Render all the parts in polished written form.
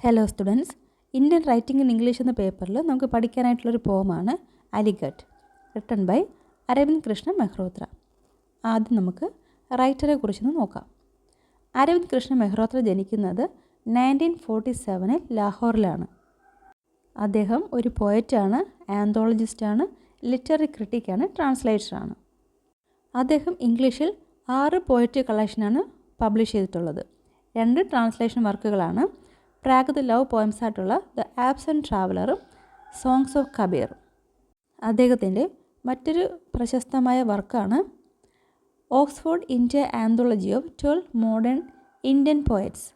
Hello students, Indian writing in English എന്ന പേപ്പറിൽ നമുക്ക് പഠിക്കാനായിട്ടുള്ളൊരു പോമാണ് അലിഗഡ്, റിട്ടൺ ബൈ അരവിന്ദ് കൃഷ്ണ മെഹ്റോത്ര. ആദ്യം നമുക്ക് റൈറ്ററെ കുറിച്ചൊന്ന് നോക്കാം. അരവിന്ദ് കൃഷ്ണ മെഹ്റോത്ര ജനിക്കുന്നത് 1947 ലാഹോറിലാണ്. അദ്ദേഹം ഒരു പോയറ്റാണ്, ആന്തോളജിസ്റ്റാണ്, ലിറ്റററി ക്രിട്ടിക്കാണ്, ട്രാൻസ്ലേറ്ററാണ്. അദ്ദേഹം ഇംഗ്ലീഷിൽ 6 പോയട്രി കളക്ഷനാണ് പബ്ലിഷ് ചെയ്തിട്ടുള്ളത്. 2 ട്രാൻസ്ലേഷൻ വർക്കുകളാണ് പ്രാകൃത ലവ് പോയംസ് ആയിട്ടുള്ള ദ ആബ്സെൻറ്റ് ട്രാവലറും സോങ്സ് ഓഫ് കബീർ. അദ്ദേഹത്തിൻ്റെ മറ്റൊരു പ്രശസ്തമായ വർക്കാണ് Oxford India anthology of 12 modern Indian poets.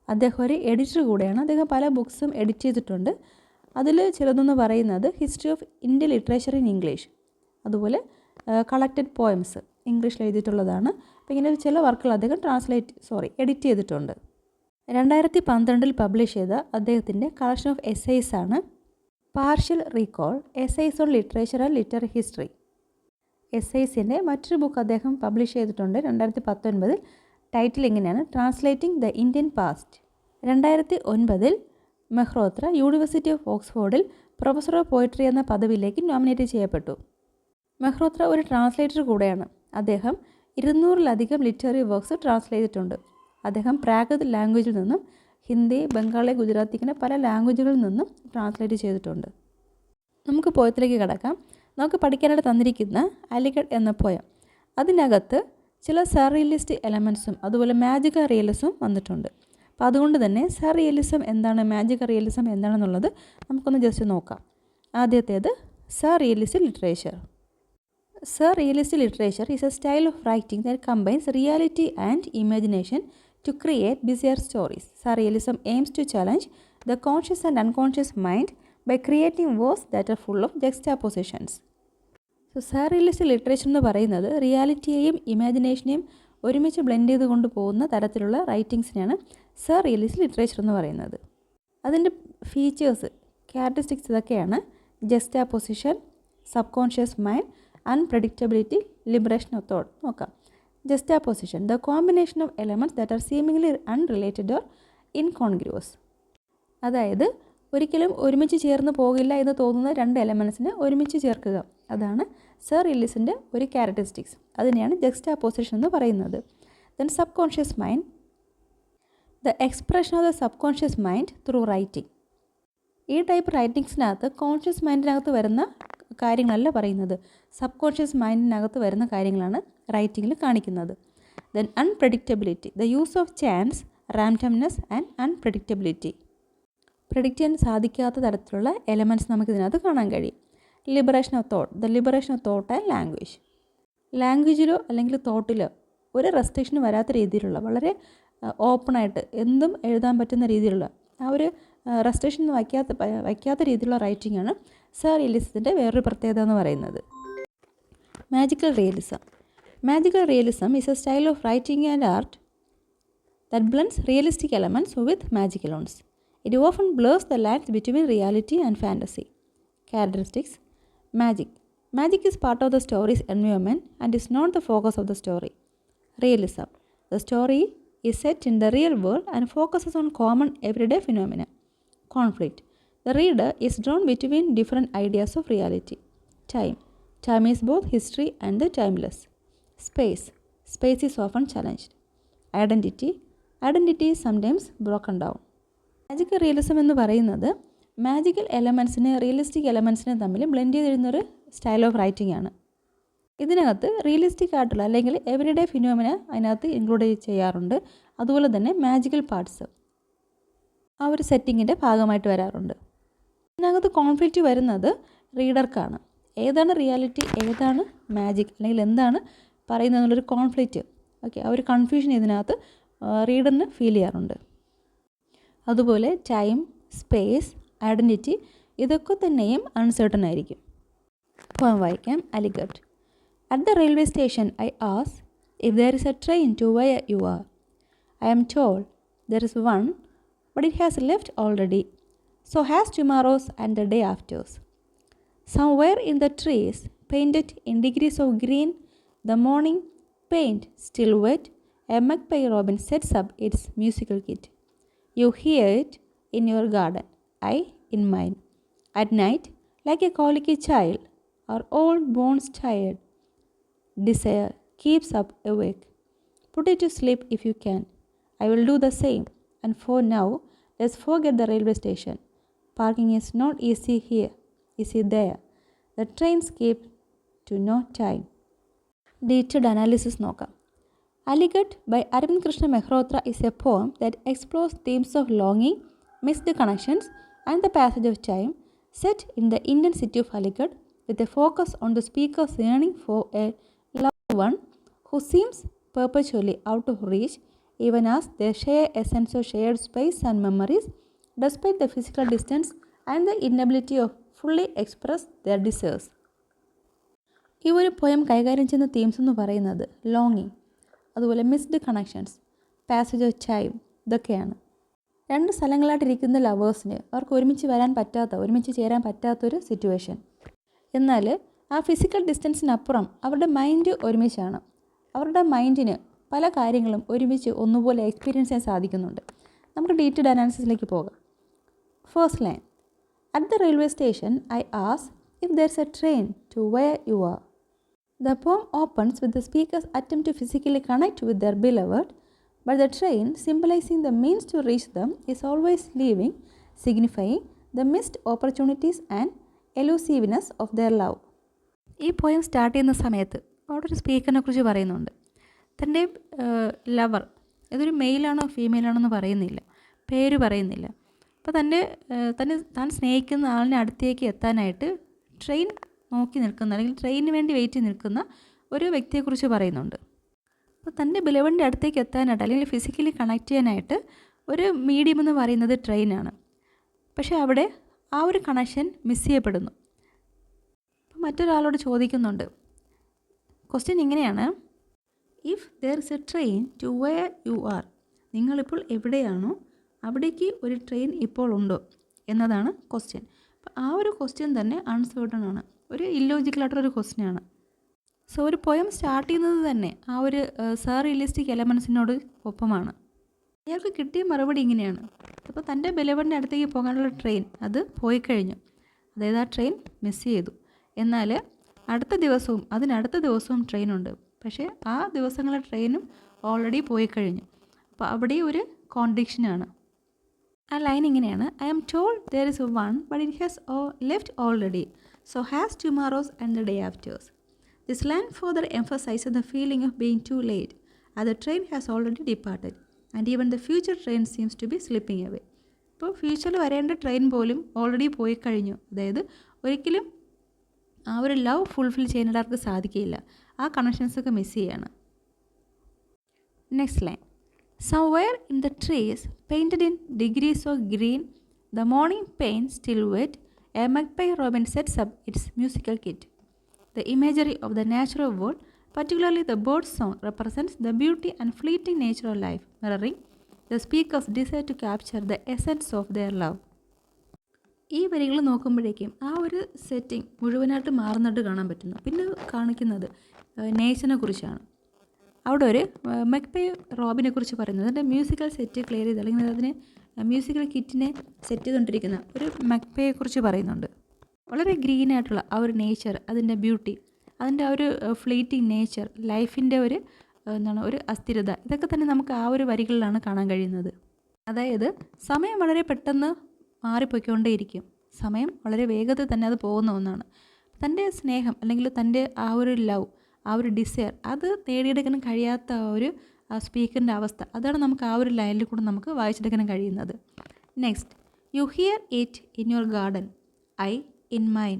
അദ്ദേഹം ഒരു എഡിറ്റർ കൂടെയാണ്. അദ്ദേഹം പല ബുക്സും എഡിറ്റ് ചെയ്തിട്ടുണ്ട്. അതിൽ ചിലതെന്ന് പറയുന്നത് history of Indian literature in English, അതുപോലെ കളക്റ്റഡ് പോയംസ് ഇംഗ്ലീഷിൽ എഴുതിയിട്ടുള്ളതാണ്. അപ്പോൾ ഇങ്ങനെ ചില വർക്കുകൾ അദ്ദേഹം എഡിറ്റ് ചെയ്തിട്ടുണ്ട്. 2012 പബ്ലിഷ് ചെയ്ത അദ്ദേഹത്തിൻ്റെ കളക്ഷൻ ഓഫ് എസ്സേയ്സ് ആണ് partial recall, essays on literature and literary history. എസ്സേയ്സിൻ്റെ മറ്റൊരു ബുക്ക് അദ്ദേഹം പബ്ലിഷ് ചെയ്തിട്ടുണ്ട് 2019. ടൈറ്റിൽ ഇങ്ങനെയാണ്, translating the Indian past. 2009 Mehrotra university of ഓക്സ്ഫോർഡിൽ പ്രൊഫസർ ഓഫ് പോയട്രി എന്ന പദവിയിലേക്ക് നോമിനേറ്റ് ചെയ്യപ്പെട്ടു. മെഹ്റോത്ര ഒരു ട്രാൻസ്ലേറ്റർ കൂടെയാണ്. അദ്ദേഹം 200-ലധികം ലിറ്റററി വർക്ക്സ് ട്രാൻസ്ലേറ്റ് ചെയ്തിട്ടുണ്ട്. അദ്ദേഹം പ്രാകൃത ലാംഗ്വേജിൽ നിന്നും ഹിന്ദി, ബംഗാളി, ഗുജറാത്തി ഇങ്ങനെ പല ലാംഗ്വേജുകളിൽ നിന്നും ട്രാൻസ്ലേറ്റ് ചെയ്തിട്ടുണ്ട്. നമുക്ക് പോയത്തിലേക്ക് കടക്കാം. നമുക്ക് പഠിക്കാനായിട്ട് തന്നിരിക്കുന്ന അലിഗഡ് എന്ന പോയം, അതിനകത്ത് ചില സർറിയലിസ്റ്റ് എലമെൻസും അതുപോലെ മാജിക്കൽ റിയലിസവും വന്നിട്ടുണ്ട്. അപ്പോൾ അതുകൊണ്ട് തന്നെ സർറിയലിസം എന്താണ്, മാജിക്കൽ റിയലിസം എന്താണെന്നുള്ളത് നമുക്കൊന്ന് ജസ്റ്റ് നോക്കാം. ആദ്യത്തേത് surrealist literature. Surrealist literature is a style of writing that combines reality and imagination to create bizarre stories. Surrealism aims to challenge the conscious and unconscious mind by creating works that are full of juxtapositions. Surrealist literature എന്ന് പറയുന്നത് റിയാലിറ്റിയെയും ഇമാജിനേഷനെയും ഒരുമിച്ച് blend ചെയ്ത് കൊണ്ടുപോകുന്ന തരത്തിലുള്ള റൈറ്റിങ്സിനെയാണ് surrealist literature എന്ന് പറയുന്നത്. അതിൻ്റെ features, characteristics ഇതൊക്കെയാണ്: juxtaposition, subconscious mind, unpredictability, liberation of thought. നോക്കാം. Juxtaposition, the combination of elements that are seemingly unrelated or incongruous. അതായത് ഒരിക്കലും ഒരുമിച്ച് ചേർന്ന് പോകില്ല എന്ന് തോന്നുന്ന 2 എലമെൻറ്റ്സിനെ ഒരുമിച്ച് ചേർക്കുക. അതാണ് സർറിയലിസത്തിൻ്റെ ഒരു ക്യാരക്ടറിസ്റ്റിക്സ്. അതിനെയാണ് ജക്സ്റ്റാപൊസിഷൻ എന്ന് പറയുന്നത്. Then sub conscious mind, the expression of the sub conscious mind through writing. ഈ ടൈപ്പ് റൈറ്റിങ്സിനകത്ത് കോൺഷ്യസ് മൈൻഡിനകത്ത് വരുന്ന കാര്യങ്ങളല്ല പറയുന്നത്, സബ് കോൺഷ്യസ് മൈൻഡിനകത്ത് വരുന്ന കാര്യങ്ങളാണ് റൈറ്റിങ്ങിൽ കാണിക്കുന്നത്. Then unpredictability, the use of chance, randomness and unpredictability. Predict ചെയ്യാൻ സാധിക്കാത്ത തരത്തിലുള്ള എലമെൻറ്റ്സ് നമുക്കിതിനകത്ത് കാണാൻ കഴിയും. Liberation of thought, the liberation of thought and language. ലാംഗ്വേജിലോ അല്ലെങ്കിൽ തോട്ടിലോ ഒരു റെസ്ട്രിക്ഷൻ വരാത്ത രീതിയിലുള്ള, വളരെ ഓപ്പണായിട്ട് എന്തും എഴുതാൻ പറ്റുന്ന രീതിയിലുള്ള, ആ ഒരു റെസ്ട്രിക്ഷൻ വയ്ക്കാത്ത രീതിയിലുള്ള റൈറ്റിംഗ് ആണ് സർറിയലിസത്തിൻ്റെ വേറൊരു പ്രത്യേകത എന്ന് പറയുന്നത്. Magical realism. Magical realism is A style of writing and art that blends realistic elements with magical ones. It often blurs the lines between reality and fantasy. Characteristics. Magic. Magic is part of the story's environment and is not the focus of the story. Realism. The story is set in the real world and focuses on common everyday phenomena. Conflict. The reader is drawn between different ideas of reality. Time. Time is both history and the timeless. Space. Space is often challenged. Identity. Identity is sometimes broken down. Magical realism എന്ന് പറയുന്നത് magical എലമെൻസിനെ realistic എലമെൻസിനെ തമ്മിൽ blend ചെയ്തിരുന്നൊരു style of writing ആണ്. ഇതിനകത്ത് realistic ആയിട്ടുള്ള അല്ലെങ്കിൽ everyday phenomena അതിനകത്ത് include ചെയ്യാറുണ്ട്. അതുപോലെ തന്നെ മാജിക്കൽ പാർട്സ് ആ ഒരു സെറ്റിങ്ങിൻ്റെ ഭാഗമായിട്ട് വരാറുണ്ട്. ഇതിനകത്ത് കോൺഫ്ലിക്റ്റ് വരുന്നത് റീഡർക്കാണ്. ഏതാണ് റിയാലിറ്റി, ഏതാണ് മാജിക്, അല്ലെങ്കിൽ എന്താണ് പറയുന്നത് എന്നുള്ളൊരു കോൺഫ്ലിക്റ്റ്, ആ ഒരു കൺഫ്യൂഷൻ ഇതിനകത്ത് റീഡറിന് ഫീൽ ചെയ്യാറുണ്ട്. അതുപോലെ ടൈം, സ്പേസ്, ഐഡൻറ്റിറ്റി ഇതൊക്കെ തന്നെയും അൺസർട്ടൺ ആയിരിക്കും. പോയം വായിക്കാം. Aligarh. At the railway station I ask if there is a train to where you are. I am told there is one, but it has left already. So has tomorrow's and the day after's. Somewhere in the trees, painted in degrees of green, the morning paint still wet, a magpie robin sets up its musical kit. You hear it in your garden, I in mine. At night, like a colicky child, our old bones tired, desire keeps up awake. Put it to sleep if you can. I will do the same. And for now, let's forget the railway station. Parking is not easy here, easy there. The trains keep to no time. Detailed analysis നോക്കാം. Aligat by Arvind Krishna Mehrotra is a poem that explores themes of longing, missed connections, and the passage of time, set in the Indian city of Aligarh with a focus on the speaker's yearning for a loved one who seems perpetually out of reach, even as they share a sense of shared space and memories, despite the physical distance and the inability of fully express their desires. ഈ ഒരു poem കൈകാര്യം ചെയ്യുന്ന themes എന്ന് പറയുന്നത് ലോങ്ങിങ്, അതുപോലെ missed connections, passage of time, ഇതൊക്കെയാണ്. രണ്ട് സ്ഥലങ്ങളായിട്ടിരിക്കുന്ന ലവേഴ്സിന് അവർക്ക് ഒരുമിച്ച് ചേരാൻ പറ്റാത്തൊരു സിറ്റുവേഷൻ. എന്നാൽ ആ ഫിസിക്കൽ ഡിസ്റ്റൻസിനപ്പുറം അവരുടെ മൈൻഡ് ഒരുമിച്ചാണ്. അവരുടെ മൈൻഡിന് പല കാര്യങ്ങളും ഒരുമിച്ച് ഒന്നുപോലെ എക്സ്പീരിയൻസ് ചെയ്യാൻ സാധിക്കുന്നുണ്ട്. നമുക്ക് ഡീറ്റെയിൽഡ് അനാലിസിസിലേക്ക് പോകാം. First line, at the railway station I ask if there is a train to where you are. The poem opens with the speaker's attempt to physically connect with their beloved, but the train, symbolizing the means to reach them, is always leaving, signifying the missed opportunities and elusiveness of their love. ഈ poem start ചെയ്യുന്ന സമയത്ത് അവിടെ ഒരു സ്പീക്കറിനെ കുറിച്ച് പറയുന്നുണ്ട്. തൻ്റെ lover, ഇതൊരു മെയിലാണോ ഫീമെയിലാണോ എന്ന് പറയുന്നില്ല, പേര് പറയുന്നില്ല. അപ്പോൾ താൻ സ്നേഹിക്കുന്ന ആളിനെ അടുത്തേക്ക് എത്താനായിട്ട് ട്രെയിൻ നോക്കി നിൽക്കുന്ന അല്ലെങ്കിൽ ട്രെയിനിന് വേണ്ടി വെയിറ്റ് നിൽക്കുന്ന ഒരു വ്യക്തിയെക്കുറിച്ച് പറയുന്നുണ്ട്. അപ്പോൾ തൻ്റെ ബിലവൻ്റെ അടുത്തേക്ക് എത്താനായിട്ട് അല്ലെങ്കിൽ ഫിസിക്കലി കണക്ട് ചെയ്യാനായിട്ട് ഒരു മീഡിയം എന്ന് പറയുന്നത് ട്രെയിനാണ്. പക്ഷേ അവിടെ ആ ഒരു കണക്ഷൻ മിസ് ചെയ്യപ്പെടുന്നു. അപ്പോൾ മറ്റൊരാളോട് ചോദിക്കുന്നുണ്ട്. ക്വസ്റ്റ്യൻ ഇങ്ങനെയാണ്, if there is a train to where you are, നിങ്ങളിപ്പോൾ എവിടെയാണോ അവിടേക്ക് ഒരു ട്രെയിൻ ഇപ്പോൾ ഉണ്ടോ എന്നതാണ് ക്വസ്റ്റ്യൻ. അപ്പോൾ ആ ഒരു ക്വസ്റ്റ്യൻ തന്നെ അൺസേർട്ടൺ ആണ്, ഒരു ഇല്ലോജിക്കലായിട്ടൊരു ക്വസ്റ്റ്യനാണ്. സോ ഒരു പോയം സ്റ്റാർട്ട് ചെയ്യുന്നത് തന്നെ ആ ഒരു സർറിയലിസ്റ്റിക് എലമെൻസിനോട് ഒപ്പമാണ്. അയാൾക്ക് കിട്ടിയ മറുപടി ഇങ്ങനെയാണ്. അപ്പോൾ തൻ്റെ ബെലവൻ്റെ അടുത്തേക്ക് പോകാനുള്ള ട്രെയിൻ അത് പോയി കഴിഞ്ഞു, അതായത് ആ ട്രെയിൻ മിസ് ചെയ്തു. എന്നാൽ അതിനടുത്ത ദിവസവും ട്രെയിനുണ്ട്, പക്ഷേ ആ ദിവസങ്ങളിലെ ട്രെയിനും ഓൾറെഡി പോയി കഴിഞ്ഞു. അപ്പോൾ അവിടെ ഒരു കോൺട്രഡിക്ഷനാണ്. ആ ലൈൻ ഇങ്ങനെയാണ്, I am told there is one but it has left already, so has tomorrows and the day afters. This line further emphasizes the feeling of being too late, as the train has already departed and even the future train seems to be slipping away. ഇപ്പോൾ ഫ്യൂച്ചറിൽ വരേണ്ട train പോലും already പോയി കഴിഞ്ഞു. അതായത് ഒരിക്കലും ആ ഒരു ലവ് ഫുൾഫിൽ ചെയ്യാനായിട്ട് അവർക്ക് സാധിക്കില്ല, ആ കണക്ഷൻസൊക്കെ മിസ് ചെയ്യാണ്. Next line, somewhere in the trees painted in degrees of green, the morning pain still wet, a magpie robin sets up its musical kit. The imagery of the natural world, particularly the bird's song, represents the beauty and fleeting nature of life, mirroring the speaker's desire to capture the essence of their love. ഈ വരികൾ നോക്കുമ്പോഴേക്കും ആ ഒരു setting മുഴുവനായിട്ട് മാറുന്നിട്ട് കാണാൻ പറ്റുന്നു. പിന്നെ കാണിക്കുന്നത് നേച്ചറിനെ കുറിച്ചാണ്. അവിടെ ഒരു മഗ്പൈ റോബിനെ കുറിച്ച് പറയുന്നത്, അതിൻ്റെ മ്യൂസിക്കൽ സെറ്റ് ക്ലിയർ ചെയ്ത് അല്ലെങ്കിൽ അതിന് മ്യൂസിക്കൽ കിറ്റിനെ സെറ്റ് ചെയ്തുകൊണ്ടിരിക്കുന്ന ഒരു മഗ്പൈയെക്കുറിച്ച് പറയുന്നുണ്ട്. വളരെ ഗ്രീനായിട്ടുള്ള ആ ഒരു നേച്ചർ, അതിൻ്റെ ബ്യൂട്ടി, അതിൻ്റെ ആ ഒരു ഫ്ലീറ്റിംഗ് നേച്ചർ, ലൈഫിൻ്റെ ഒരു ഒരു അസ്ഥിരത, ഇതൊക്കെ തന്നെ നമുക്ക് ആ ഒരു വരികളിലാണ് കാണാൻ കഴിയുന്നത്. അതായത് സമയം വളരെ പെട്ടെന്ന് മാറിപ്പോയിക്കൊണ്ടേയിരിക്കും, സമയം വളരെ വേഗത്തിൽ തന്നെ അത് പോകുന്ന ഒന്നാണ്. തൻ്റെ സ്നേഹം അല്ലെങ്കിൽ തൻ്റെ ആ ഒരു ലവ്, ആ ഒരു ഡിസയർ, അത് നേടിയെടുക്കാൻ കഴിയാത്ത ആ ഒരു സ്പീക്കറിൻ്റെ അവസ്ഥ, അതാണ് നമുക്ക് ആ ഒരു ലൈനിൽ കൂടെ നമുക്ക് വായിച്ചെടുക്കാൻ കഴിയുന്നത്. Next, you hear it in your garden, I in mine.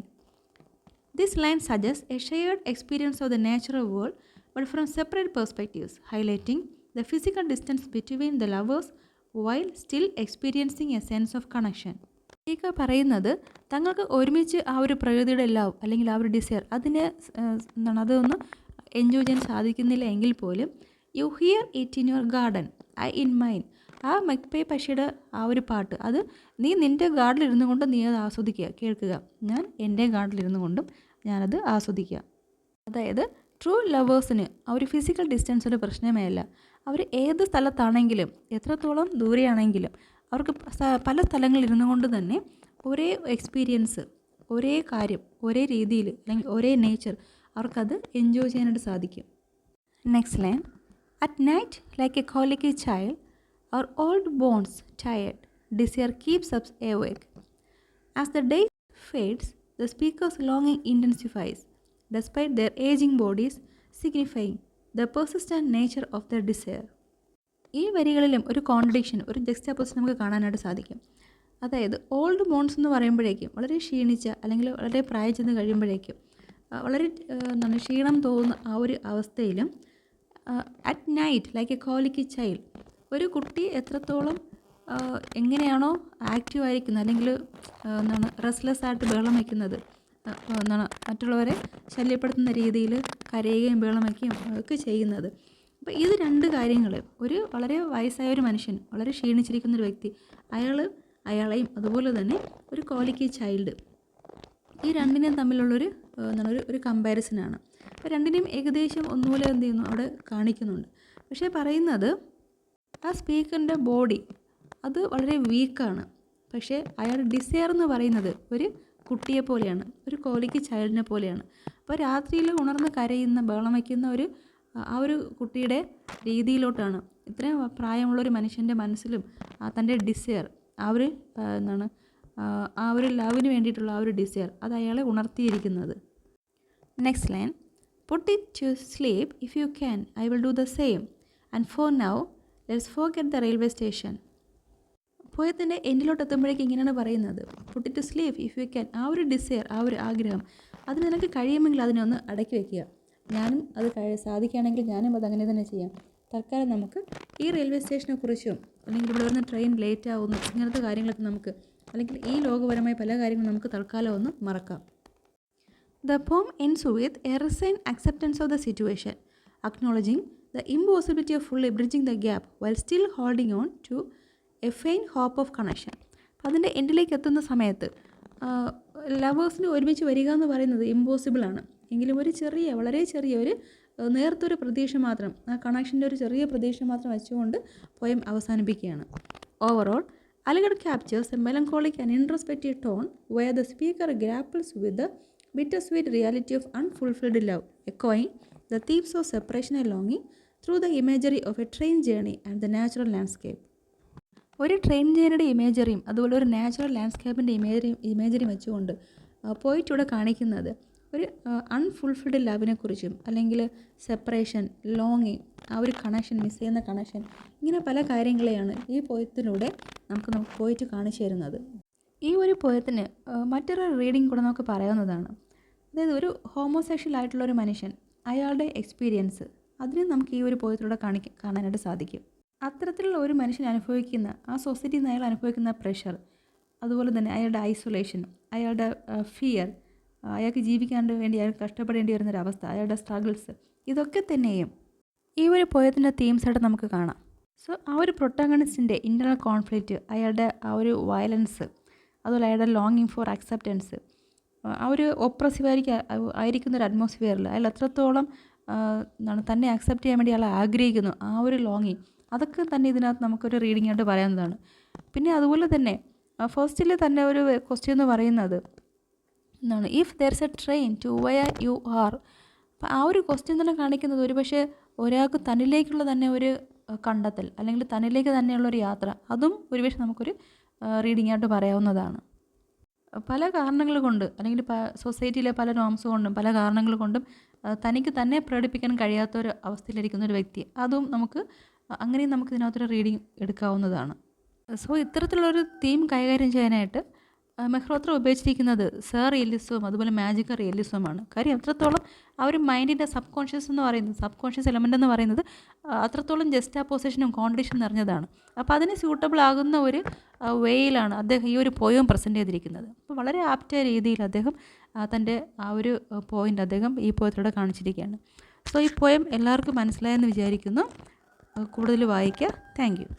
This line suggest a shared experience of the natural world but from separate perspectives, highlighting the physical distance between the lovers while still experiencing a sense of connection. Speaker പറയുന്നത് തങ്ങൾക്ക് ഒരുമിച്ച് ആ ഒരു പ്രകൃതിയുടെ love അല്ലെങ്കിൽ ആ ഒരു desire അതിനെ അതൊന്ന് എൻജോയ് ചെയ്യാൻ സാധിക്കുന്നില്ല എങ്കിൽ പോലും you hear it in your garden, I in mine. ആ മഗ്പൈ പക്ഷിയുടെ ആ ഒരു പാട്ട്, അത് നീ നിൻ്റെ ഗാർഡനിലിരുന്നു കൊണ്ട് നീ അത് ആസ്വദിക്കുക, കേൾക്കുക, ഞാൻ എൻ്റെ ഗാർഡനിലിരുന്നു കൊണ്ടും ഞാനത് ആസ്വദിക്കുക. അതായത് ട്രൂ ലവേഴ്സിന് ആ ഒരു ഫിസിക്കൽ ഡിസ്റ്റൻസ് ഒരു പ്രശ്നമേ അല്ല. അവർ ഏത് സ്ഥലത്താണെങ്കിലും എത്രത്തോളം ദൂരെയാണെങ്കിലും അവർക്ക് പല സ്ഥലങ്ങളിൽ ഇരുന്നു കൊണ്ട് തന്നെ ഒരേ എക്സ്പീരിയൻസ്, ഒരേ കാര്യം, ഒരേ രീതിയിൽ അല്ലെങ്കിൽ ഒരേ നേച്ചർ അവർക്കത് എൻജോയ് ചെയ്യാനായിട്ട് സാധിക്കും. Next line, at night like A colicky child, our old bones tired, desire keeps us awake. As the day fades, the speaker's longing intensifies, despite their aging bodies, signifying the persistent nature of their desire. ഈ വരികളിലും ഒരു contradiction, ഒരു ജക്സ്റ്റാപോസിഷൻ നമുക്ക് കാണാനായിട്ട് സാധിക്കും. അതായത് old bones എന്ന് പറയുമ്പോഴേക്കും വളരെ ക്ഷീണിച്ച അല്ലെങ്കിൽ വളരെ പ്രായം ചെന്ന് കഴിയുമ്പോഴേക്കും വളരെ ക്ഷീണം തോന്നുന്ന ആ ഒരു അവസ്ഥയിലും at night like A colicky child, ഒരു കുട്ടി എത്രത്തോളം എങ്ങനെയാണോ ആക്റ്റീവ് ആയിരിക്കുന്നത് അല്ലെങ്കിൽ റെസ്റ്റ്ലെസ് ആയിട്ട് ബഹളം വയ്ക്കുന്നത്, മറ്റുള്ളവരെ ശല്യപ്പെടുത്തുന്ന രീതിയിൽ കരയുകയും ബഹളം വയ്ക്കുകയും ഒക്കെ ചെയ്യുന്നത്. അപ്പോൾ ഇത് രണ്ട് കാര്യങ്ങൾ, ഒരു വളരെ വയസ്സായ ഒരു മനുഷ്യൻ, വളരെ ക്ഷീണിച്ചിരിക്കുന്നൊരു വ്യക്തി, അയാളെയും അതുപോലെ തന്നെ ഒരു colicky ചൈൽഡ്, ഈ രണ്ടിനെയും തമ്മിലുള്ളൊരു ഒരു കമ്പാരിസനാണ്. അപ്പോൾ രണ്ടിനെയും ഏകദേശം ഒന്നുപോലെ എന്ത് ചെയ്യുന്നു അവിടെ കാണിക്കുന്നുണ്ട്. പക്ഷേ പറയുന്നത് ആ സ്പീക്കറിൻ്റെ ബോഡി അത് വളരെ വീക്കാണ്. പക്ഷേ അയാളുടെ ഡിസയർ എന്ന് പറയുന്നത് ഒരു കുട്ടിയെ പോലെയാണ്, ഒരു colicky ചൈൽഡിനെ പോലെയാണ്. അപ്പോൾ രാത്രിയിൽ ഉണർന്ന് കരയുന്ന ബഹളം വയ്ക്കുന്ന ആ ഒരു കുട്ടിയുടെ രീതിയിലോട്ടാണ് ഇത്രയും പ്രായമുള്ളൊരു മനുഷ്യൻ്റെ മനസ്സിലും തൻ്റെ ഡിസയർ, ആ ഒരു ലവിന് വേണ്ടിയിട്ടുള്ള ആ ഒരു ഡിസയർ അത് അയാളെ ഉണർത്തിയിരിക്കുന്നത്. Next line, put it to sleep if you can, I will do the same, and for now let's forget the railway station. പോയത്തിൻ്റെ എൻഡിലോട്ട് എത്തുമ്പോഴേക്കും ഇങ്ങനെയാണ് പറയുന്നത്, put it to sleep if you can, ആ ഒരു ഡിസയർ, ആ ഒരു ആഗ്രഹം അത് നിനക്ക് കഴിയുമെങ്കിൽ അതിനെ ഒന്ന് അടക്കി വയ്ക്കുക. ഞാനും അത് സാധിക്കുകയാണെങ്കിൽ ഞാനും അത് അങ്ങനെ തന്നെ ചെയ്യാം. തൽക്കാലം നമുക്ക് ഈ റെയിൽവേ സ്റ്റേഷനെ കുറിച്ചും അല്ലെങ്കിൽ ഇവിടെ വരുന്ന ട്രെയിൻ ലേറ്റ് ആവുന്നു ഇങ്ങനത്തെ കാര്യങ്ങളൊക്കെ നമുക്ക്, അല്ലെങ്കിൽ ഈ ലോകപരമായ പല കാര്യങ്ങളും നമുക്ക് തൽക്കാലം ഒന്ന് മറക്കാം. The poem ends with a resigned acceptance of the situation, acknowledging the impossibility of fully bridging the gap while still holding on to a faint hope of connection. അപ്പോൾ അതിൻ്റെ എൻഡിലേക്ക് എത്തുന്ന സമയത്ത് ലവേഴ്സിന് ഒരുമിച്ച് വരിക എന്ന് പറയുന്നത് ഇമ്പോസിബിളാണ്. എങ്കിലും ഒരു വളരെ ചെറിയ ഒരു നേർത്തൊരു പ്രതീക്ഷ മാത്രം, ആ കണക്ഷൻ്റെ ഒരു ചെറിയ പ്രതീക്ഷ മാത്രം വെച്ചുകൊണ്ട് പോയം അവസാനിപ്പിക്കുകയാണ്. Overall, Aligarh captures a melancholic and introspective tone where the speaker grapples with the bittersweet reality of unfulfilled love, echoing the themes of separation and longing through the imagery of a train journey and the natural landscape. ഒരു train ജേർണിയുടെ ഇമേജറിയും അതുപോലെ ഒരു natural ലാൻഡ്സ്കേപ്പിൻ്റെ ഇമേജറിയും വെച്ചുകൊണ്ട് പോയിട്ട് ഇവിടെ കാണിക്കുന്നത് ഒരു unfulfilled ലവിനെക്കുറിച്ചും അല്ലെങ്കിൽ separation, ലോങ്ങിങ്, ആ ഒരു കണക്ഷൻ, മിസ് ചെയ്യുന്ന കണക്ഷൻ, ഇങ്ങനെ പല കാര്യങ്ങളെയാണ് ഈ പോയത്തിലൂടെ നമുക്ക് പോയിട്ട് കാണിച്ചു തരുന്നത്. ഈ ഒരു പോയത്തിന് മറ്റൊരു റീഡിങ് കൂടെ നമുക്ക് പറയാവുന്നതാണ്. അതായത് ഒരു ഹോമോസെക്ഷൽ ആയിട്ടുള്ള ഒരു മനുഷ്യൻ, അയാളുടെ എക്സ്പീരിയൻസ്, അതിനെ നമുക്ക് ഈ ഒരു പോയത്തിലൂടെ കാണാനായിട്ട് സാധിക്കും. അത്തരത്തിലുള്ള ഒരു മനുഷ്യൻ അനുഭവിക്കുന്ന, ആ സൊസൈറ്റിയിൽ നിന്ന് അയാൾ അനുഭവിക്കുന്ന പ്രഷർ, അതുപോലെ തന്നെ അയാളുടെ ഐസൊലേഷൻ, അയാളുടെ ഫിയർ, അയാൾക്ക് ജീവിക്കാൻ വേണ്ടി അയാൾ കഷ്ടപ്പെടേണ്ടി വരുന്നൊരവസ്ഥ, അയാളുടെ സ്ട്രഗിൾസ്, ഇതൊക്കെ തന്നെയും ഈ ഒരു പോയത്തിൻ്റെ തീംസായിട്ട് നമുക്ക് കാണാം. സോ ആ ഒരു പ്രൊട്ടാഗണിസ്റ്റിൻ്റെ ഇൻ്റർണൽ കോൺഫ്ലിക്റ്റ്, അയാളുടെ ആ ഒരു വയലൻസ്, അതുപോലെ അയാളുടെ ലോങ്ങിങ് ഫോർ അക്സെപ്റ്റൻസ്, ആ ഒരു ഒപ്രസീവ് ആയിരിക്കുന്നൊരു അറ്റ്മോസ്ഫിയറിൽ അയാൾ എത്രത്തോളം തന്നെ അക്സെപ്റ്റ് ചെയ്യാൻ വേണ്ടി അയാൾ ആഗ്രഹിക്കുന്നു, ആ ഒരു ലോങ്ങിങ്, അതൊക്കെ തന്നെ ഇതിനകത്ത് നമുക്കൊരു റീഡിംഗ് ആയിട്ട് പറയാവുന്നതാണ്. പിന്നെ അതുപോലെ തന്നെ ഫസ്റ്റിൽ തന്നെ ഒരു ക്വസ്റ്റ്യൻ എന്ന് പറയുന്നത് എന്താണ്, if there is a train to where you are. അപ്പോൾ ആ ഒരു ക്വസ്റ്റ്യൻ തന്നെ കാണിക്കുന്നത് ഒരു പക്ഷേ ഒരാൾക്ക് തന്നിലേക്കുള്ള തന്നെ ഒരു കണ്ടെത്തൽ, അല്ലെങ്കിൽ തന്നിലേക്ക് തന്നെയുള്ളൊരു യാത്ര, അതും ഒരുപക്ഷെ നമുക്കൊരു റീഡിംഗ് ആയിട്ട് പറയാവുന്നതാണ്. പല കാരണങ്ങൾ കൊണ്ട്, അല്ലെങ്കിൽ സൊസൈറ്റിയിലെ പല നോംസ് കൊണ്ടും പല കാരണങ്ങൾ കൊണ്ടും തനിക്ക് തന്നെ പ്രകടിപ്പിക്കാൻ കഴിയാത്തൊരു അവസ്ഥയിലിരിക്കുന്ന ഒരു വ്യക്തി, അതും അങ്ങനെയും നമുക്ക് ഇതിനകത്തൊരു റീഡിംഗ് എടുക്കാവുന്നതാണ്. സോ ഇത്തരത്തിലുള്ളൊരു തീം കൈകാര്യം ചെയ്യാനായിട്ട് മെഹ്റോത്ര ഉപയോഗിച്ചിരിക്കുന്നത് സർ റിയലിസവും അതുപോലെ മാജിക്കൽ റിയലിസവുമാണ്. കാര്യം അത്രത്തോളം ആ ഒരു മൈൻഡിൻ്റെ സബ് കോൺഷ്യസ് എലമെൻ്റ് എന്ന് പറയുന്നത് അത്രത്തോളം ജസ്റ്റാപ്പോസിഷനും കോൺട്രഡിക്ഷനും നിറഞ്ഞതാണ്. അപ്പോൾ അതിന് സ്യൂട്ടബിൾ ആകുന്ന ഒരു വേയിലാണ് അദ്ദേഹം ഈ ഒരു പോയം പ്രസൻറ്റ് ചെയ്തിരിക്കുന്നത്. അപ്പോൾ വളരെ ആപ്റ്റായ രീതിയിൽ അദ്ദേഹം തൻ്റെ ആ ഒരു പോയിൻ്റ് അദ്ദേഹം ഈ പോയത്തിലൂടെ കാണിച്ചിരിക്കുകയാണ്. സോ ഈ പോയം എല്ലാവർക്കും മനസ്സിലായെന്ന് വിചാരിക്കുന്നു. കൂടുതൽ വായിക്കുക. Thank you.